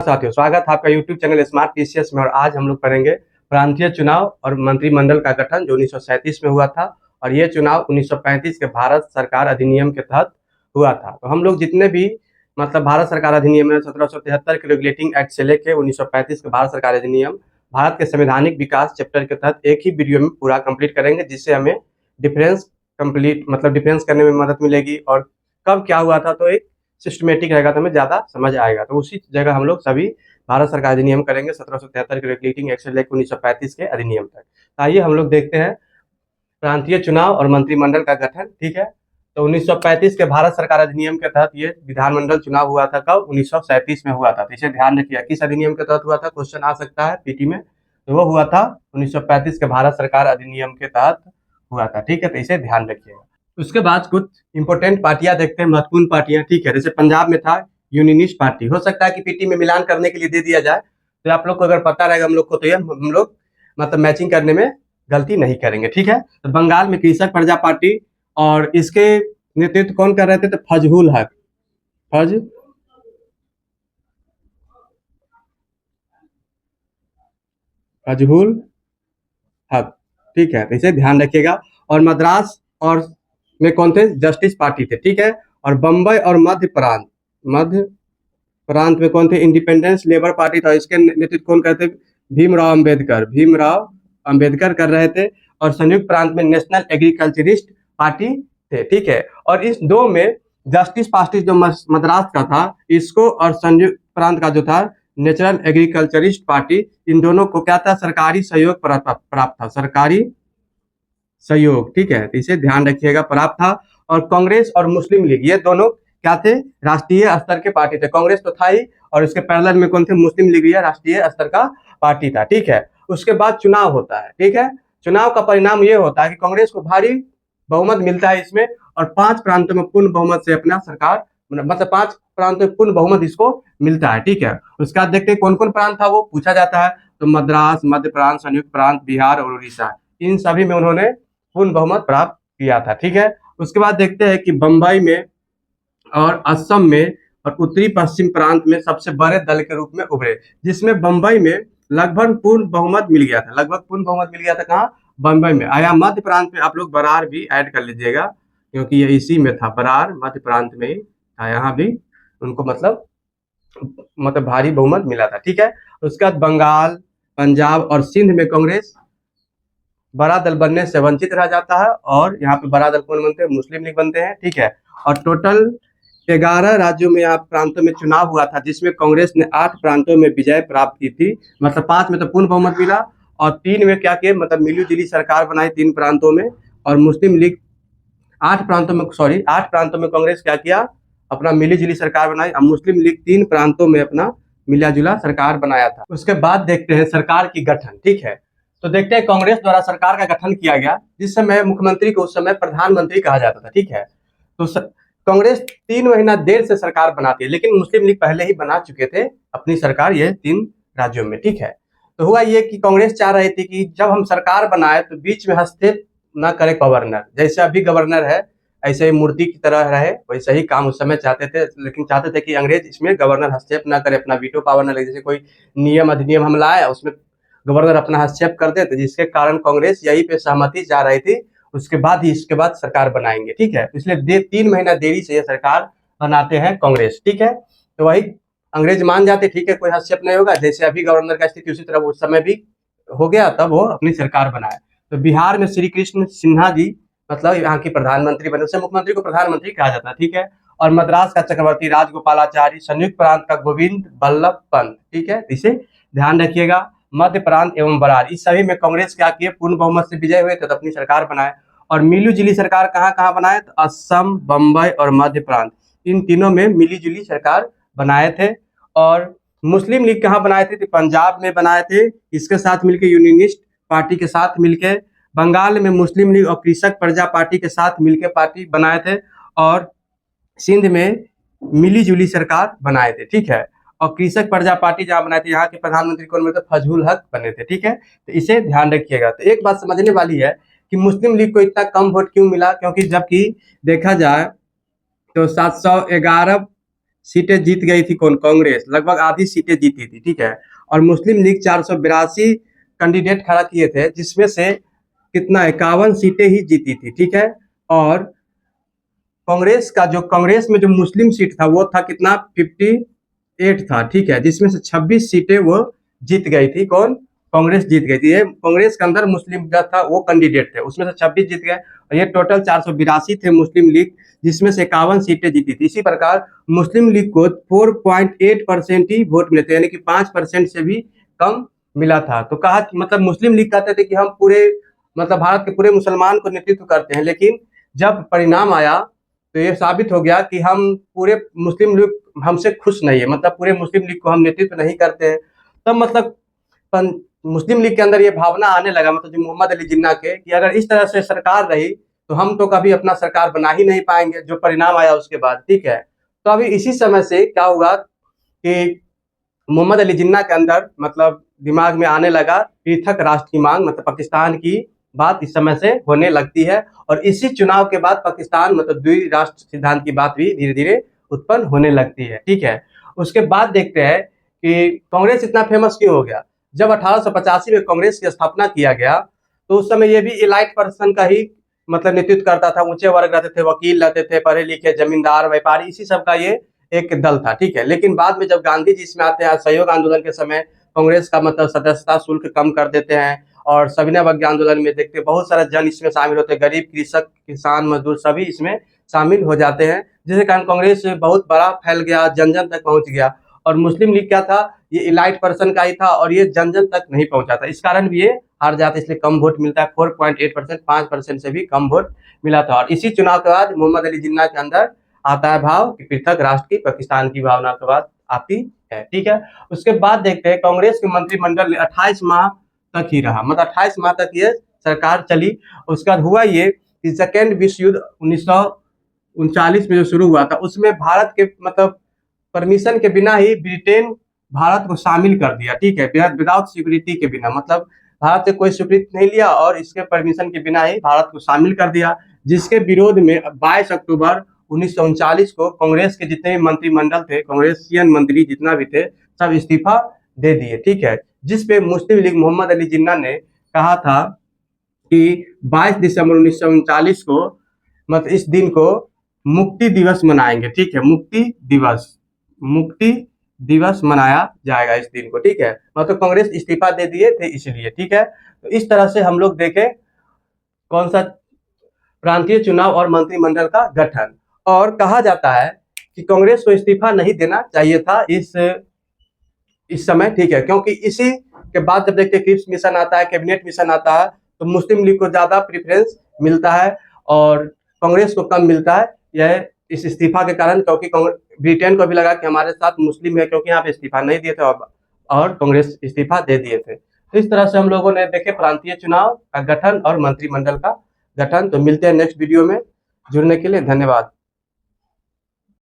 साथियों, स्वागत है आपका यूट्यूब चैनल स्मार्ट पीसीएस में। और आज हम लोग करेंगे प्रांतीय चुनाव और मंत्रिमंडल का गठन जो 1937 में हुआ था। और ये चुनाव 1935 के भारत सरकार अधिनियम के तहत हुआ था। तो हम लोग जितने भी भारत सरकार अधिनियम 1773 के रेगुलेटिंग एक्ट से लेके 1935 के भारत सरकार अधिनियम भारत के संवैधानिक विकास चैप्टर के तहत एक ही वीडियो में पूरा कंप्लीट करेंगे, जिससे हमें डिफरेंस डिफरेंस करने में मदद मिलेगी। और कब क्या हुआ था तो एक सिस्टमेटिक रहेगा, तो हमें ज़्यादा समझ आएगा। तो उसी जगह हम लोग सभी भारत सरकार अधिनियम करेंगे 1773 के रेगुलेटिंग एक्ट से लेकर 1935 के अधिनियम तक। आइए हम लोग देखते हैं प्रांतीय चुनाव और मंत्रिमंडल का गठन। ठीक है, तो 1935 के भारत सरकार अधिनियम के तहत ये विधानमंडल चुनाव हुआ था। कब? 1937 में हुआ था। तो इसे ध्यान रखिए, किस अधिनियम के तहत हुआ था, क्वेश्चन आ सकता है पीटी में। तो वो हुआ था 1935 के भारत सरकार अधिनियम के तहत हुआ था। ठीक है, तो इसे ध्यान रखिएगा। उसके बाद कुछ इंपॉर्टेंट पार्टियां देखते हैं, महत्वपूर्ण पार्टियां। ठीक है, जैसे पंजाब में था यूनियनिस्ट पार्टी। हो सकता है कि पीटी में मिलान करने के लिए दे दिया जाए, तो आप लोग को अगर पता रहेगा हम लोग को, तो ये हम लोग मैचिंग करने में गलती नहीं करेंगे। ठीक है, तो बंगाल में कृषक प्रजा पार्टी, और इसके नेतृत्व कौन कर रहे थे? तो फजहुल हक। फजहुल हक। ठीक है, तो इसे ध्यान रखिएगा। और मद्रास और में कौन थे? जस्टिस पार्टी थे। ठीक है, और बम्बई और मध्य प्रांत में कौन थे? इंडिपेंडेंस लेबर पार्टी था। इसके नेतृत्व कौन करते? भीमराव अंबेडकर कर रहे थे। और संयुक्त प्रांत में नेशनल एग्रीकल्चरिस्ट पार्टी थे। ठीक है, और इस दो में जस्टिस पार्टी जो मद्रास का था, इसको, और संयुक्त प्रांत का जो था नेशनल एग्रीकल्चरिस्ट पार्टी, इन दोनों को क्या था? सरकारी सहयोग प्राप्त था। सरकारी सहयोग। ठीक है, तो इसे ध्यान रखिएगा, प्राप्त था। और कांग्रेस और मुस्लिम लीग, ये दोनों क्या थे? राष्ट्रीय स्तर के पार्टी थे। कांग्रेस तो था ही, और इसके पैरेलल में कौन थे? मुस्लिम लीग, ये राष्ट्रीय स्तर का पार्टी था। ठीक है, उसके बाद चुनाव होता है। ठीक है, चुनाव का परिणाम ये होता है कि कांग्रेस को भारी बहुमत मिलता है इसमें, और 5 प्रांतों में पूर्ण बहुमत से अपना सरकार 5 प्रांतों में पूर्ण बहुमत इसको मिलता है। ठीक है, उसके बाद देखते हैं कौन कौन प्रांत था, वो पूछा जाता है। तो मद्रास, मध्य प्रांत, संयुक्त प्रांत, बिहार और उड़ीसा, इन सभी में उन्होंने पूर्ण बहुमत प्राप्त किया था। ठीक है, उसके बाद देखते हैं कि बंबई में और असम में और उत्तरी पश्चिम प्रांत में सबसे बड़े दल के रूप में उभरे, जिसमें बंबई में लगभग पूर्ण बहुमत मिल गया था। कहाँ? बंबई में आया। मध्य प्रांत में आप लोग बरार भी ऐड कर लीजिएगा, क्योंकि ये इसी में था। बरार मध्य प्रांत में ही था, यहाँ भी उनको भारी बहुमत मिला था। ठीक है, उसके बाद बंगाल, पंजाब और सिंध में कांग्रेस बड़ा दल बनने से वंचित रह जाता है, और यहाँ पे बड़ा दल कौन बनते हैं? मुस्लिम लीग बनते हैं। ठीक है, और टोटल 11 राज्यों में, यहाँ प्रांतों में चुनाव हुआ था, जिसमें कांग्रेस ने 8 प्रांतों में विजय प्राप्त की थी। 5 में तो पूर्ण बहुमत मिला, और 3 में क्या किए? मिली जुली सरकार बनाई 3 प्रांतों में। और मुस्लिम लीग 8 प्रांतों में कांग्रेस क्या किया? अपना मिली जुली सरकार बनाई। और मुस्लिम लीग 3 प्रांतों में अपना मिला जुला सरकार बनाया था। उसके बाद देखते हैं सरकार की गठन। ठीक है, तो देखते हैं कांग्रेस द्वारा सरकार का गठन किया गया, जिस समय मुख्यमंत्री को उस समय प्रधानमंत्री कहा जाता था। ठीक है, तो कांग्रेस 3 महीना देर से सरकार बनाती है, लेकिन मुस्लिम लीग पहले ही बना चुके थे अपनी सरकार, ये 3 राज्यों में। ठीक है, तो हुआ ये कि कांग्रेस चाह रही थी कि जब हम सरकार बनाए तो बीच में हस्तक्षेप न करे गवर्नर। जैसे अभी गवर्नर है, ऐसे ही मूर्ति की तरह रहे, वैसे ही काम उस समय चाहते थे। लेकिन चाहते थे कि अंग्रेज इसमें गवर्नर हस्तक्षेप न करे, अपना वीटो पावर न लगे। जैसे कोई नियम अधिनियम हम लाए, उसमें गवर्नर अपना हस्तक्षेप कर देते, जिसके कारण कांग्रेस यही पे सहमति जा रही थी, उसके बाद ही इसके बाद सरकार बनाएंगे। ठीक है, इसलिए 3 महीना देरी से ये सरकार बनाते हैं कांग्रेस। ठीक है, तो वही अंग्रेज मान जाते, ठीक है कोई हस्तक्षेप नहीं होगा, जैसे अभी गवर्नर का स्थिति उसी तरह उस समय भी हो गया, तब वो अपनी सरकार बनाए। तो बिहार में श्री कृष्ण सिन्हा जी यहाँ की प्रधानमंत्री बने, उसे मुख्यमंत्री को प्रधानमंत्री कहा जाता है। ठीक है, और मद्रास का चक्रवर्ती राजगोपालाचारी, संयुक्त प्रांत का गोविंद बल्लभ पंत। ठीक है, इसे ध्यान रखिएगा। मध्य प्रांत एवं बरार, इस सभी में कांग्रेस क्या किए? पूर्ण बहुमत से विजय हुए थे, तो अपनी सरकार बनाए। और मिली जुली सरकार कहाँ कहाँ बनाए? तो असम, बंबई और मध्य प्रांत, इन तीनों में मिली जुली सरकार बनाए थे। और मुस्लिम लीग कहाँ बनाए थे? तो पंजाब में बनाए थे, इसके साथ मिलकर यूनियनिस्ट पार्टी के साथ मिलकर। बंगाल में मुस्लिम लीग और कृषक प्रजा पार्टी के साथ मिलकर पार्टी बनाए थे। और सिंध में मिली जुली सरकार बनाए थे। ठीक है, और कृषक प्रजा पार्टी जहाँ बनाए थे, यहाँ के प्रधानमंत्री कौन बने थे? फजहुल हक बने थे। ठीक है, तो इसे ध्यान रखिएगा। तो एक बात समझने वाली है कि मुस्लिम लीग को इतना कम वोट क्यों मिला, क्योंकि जबकि देखा जाए तो 711 सीटें जीत गई थी कौन? कांग्रेस लगभग आधी सीटें जीती थी, ठीक है। और मुस्लिम लीग 482 कैंडिडेट खड़ा किए थे, जिसमें से कितना 51 सीटें ही जीती थी, ठीक है। और कांग्रेस में जो मुस्लिम सीट था वो था कितना? 58 था, ठीक है, जिसमें से 26 सीटें वो जीत गई थी। कौन? कांग्रेस जीत गई थी। ये कांग्रेस के अंदर मुस्लिम का था वो कैंडिडेट थे, उसमें से 26 जीत गए और ये टोटल 482 थे मुस्लिम लीग, जिसमें से 51 सीटें जीती थी। इसी प्रकार मुस्लिम लीग को 4.8% ही वोट मिले थे, यानी कि 5% से भी कम मिला था। तो कहा मतलब मुस्लिम लीग कहते थे कि हम पूरे मतलब भारत के पूरे मुसलमान को नेतृत्व करते हैं, लेकिन जब परिणाम आया तो ये साबित हो गया कि हम पूरे मुस्लिम लीग हमसे खुश नहीं है, मतलब पूरे मुस्लिम लीग को हम नेतृत्व नहीं करते हैं। तब मतलब मुस्लिम लीग के अंदर ये भावना आने लगा, मतलब जो मोहम्मद अली जिन्ना के, कि अगर इस तरह से सरकार रही तो हम तो कभी अपना सरकार बना ही नहीं पाएंगे, जो परिणाम आया उसके बाद, ठीक है। तो अभी इसी समय से क्या हुआ कि मोहम्मद अली जिन्ना के अंदर मतलब दिमाग में आने लगा पृथक राष्ट्र की मांग, मतलब पाकिस्तान की बात इस समय से होने लगती है। और इसी चुनाव के बाद पाकिस्तान मतलब द्विराष्ट्र सिद्धांत की बात भी धीरे धीरे उत्पन्न होने लगती है, ठीक है। उसके बाद देखते हैं कि कांग्रेस इतना फेमस क्यों हो गया। जब 1885 में कांग्रेस की स्थापना किया गया तो उस समय ये भी इलाइट पर्सन का ही मतलब नेतृत्व करता था। ऊंचे वर्ग रहते थे, वकील रहते थे, पढ़े लिखे, जमींदार, व्यापारी, इसी सब का ये एक दल था, ठीक है। लेकिन बाद में जब गांधी जी इसमें आते हैं, सहयोग आंदोलन के समय कांग्रेस का मतलब सदस्यता शुल्क कम कर देते हैं और सविनय अवज्ञा आंदोलन में देखते हैं बहुत सारा जन इसमें शामिल होते हैं, गरीब, कृषक, किसान, मजदूर सभी इसमें शामिल हो जाते हैं, जिसके कारण कांग्रेस बहुत बड़ा फैल गया, जन जन तक पहुंच गया। और मुस्लिम लीग क्या था? ये इलाइट पर्सन का ही था और ये जन जन तक नहीं पहुंचा था, इस कारण भी ये हार जाते, इसलिए कम वोट मिलता है। 4.8%, 5% से भी कम वोट मिला था। और इसी चुनाव के बाद मोहम्मद अली जिन्ना के अंदर आता है भाव कि पृथक राष्ट्र की, पाकिस्तान की भावना के बाद आती है, ठीक है। उसके बाद देखते हैं कांग्रेस के मंत्रिमंडल 28 माह तक ही रहा, मतलब 28 माह तक ये सरकार चली। उसके बाद हुआ ये कि सेकेंड विश्व युद्ध 1939 में जो शुरू हुआ था, उसमें भारत के मतलब परमिशन के बिना ही ब्रिटेन भारत को शामिल कर दिया, ठीक है, विदाउट सिक्योरिटी के बिना, मतलब भारत से कोई स्वीकृति नहीं लिया और इसके परमिशन के बिना ही भारत को शामिल कर दिया, जिसके विरोध में 22 अक्टूबर 1939 को कांग्रेस के जितने भी मंत्रिमंडल थे, कांग्रेसियन मंत्री जितना भी थे, सब इस्तीफा दे दिए, ठीक है। जिसपे मुस्लिम लीग मोहम्मद अली जिन्ना ने कहा था कि 22 दिसंबर 1939 को मतलब इस दिन को मुक्ति दिवस मनाएंगे, ठीक है, मुक्ति दिवस मनाया जाएगा इस दिन को, ठीक है। मतलब कांग्रेस इस्तीफा दे दिए थे इसलिए, ठीक है। तो इस तरह से हम लोग देखें कौन सा प्रांतीय चुनाव और मंत्रिमंडल का गठन। और कहा जाता है कि कांग्रेस को इस्तीफा नहीं देना चाहिए था इस समय, ठीक है, क्योंकि इसी के बाद जब देखते क्रिप्स मिशन आता है, कैबिनेट मिशन आता है, तो मुस्लिम लीग को ज्यादा प्रेफरेंस मिलता है और कांग्रेस को कम मिलता है। यह इस इस्तीफा के कारण, क्योंकि ब्रिटेन को भी लगा कि हमारे साथ मुस्लिम है, क्योंकि यहाँ पे इस्तीफा नहीं दिए थे और कांग्रेस इस्तीफा दे दिए थे। तो इस तरह से हम लोगों ने देखे प्रांतीय चुनाव का गठन और मंत्रिमंडल का गठन। तो मिलते हैं नेक्स्ट वीडियो में। जुड़ने के लिए धन्यवाद।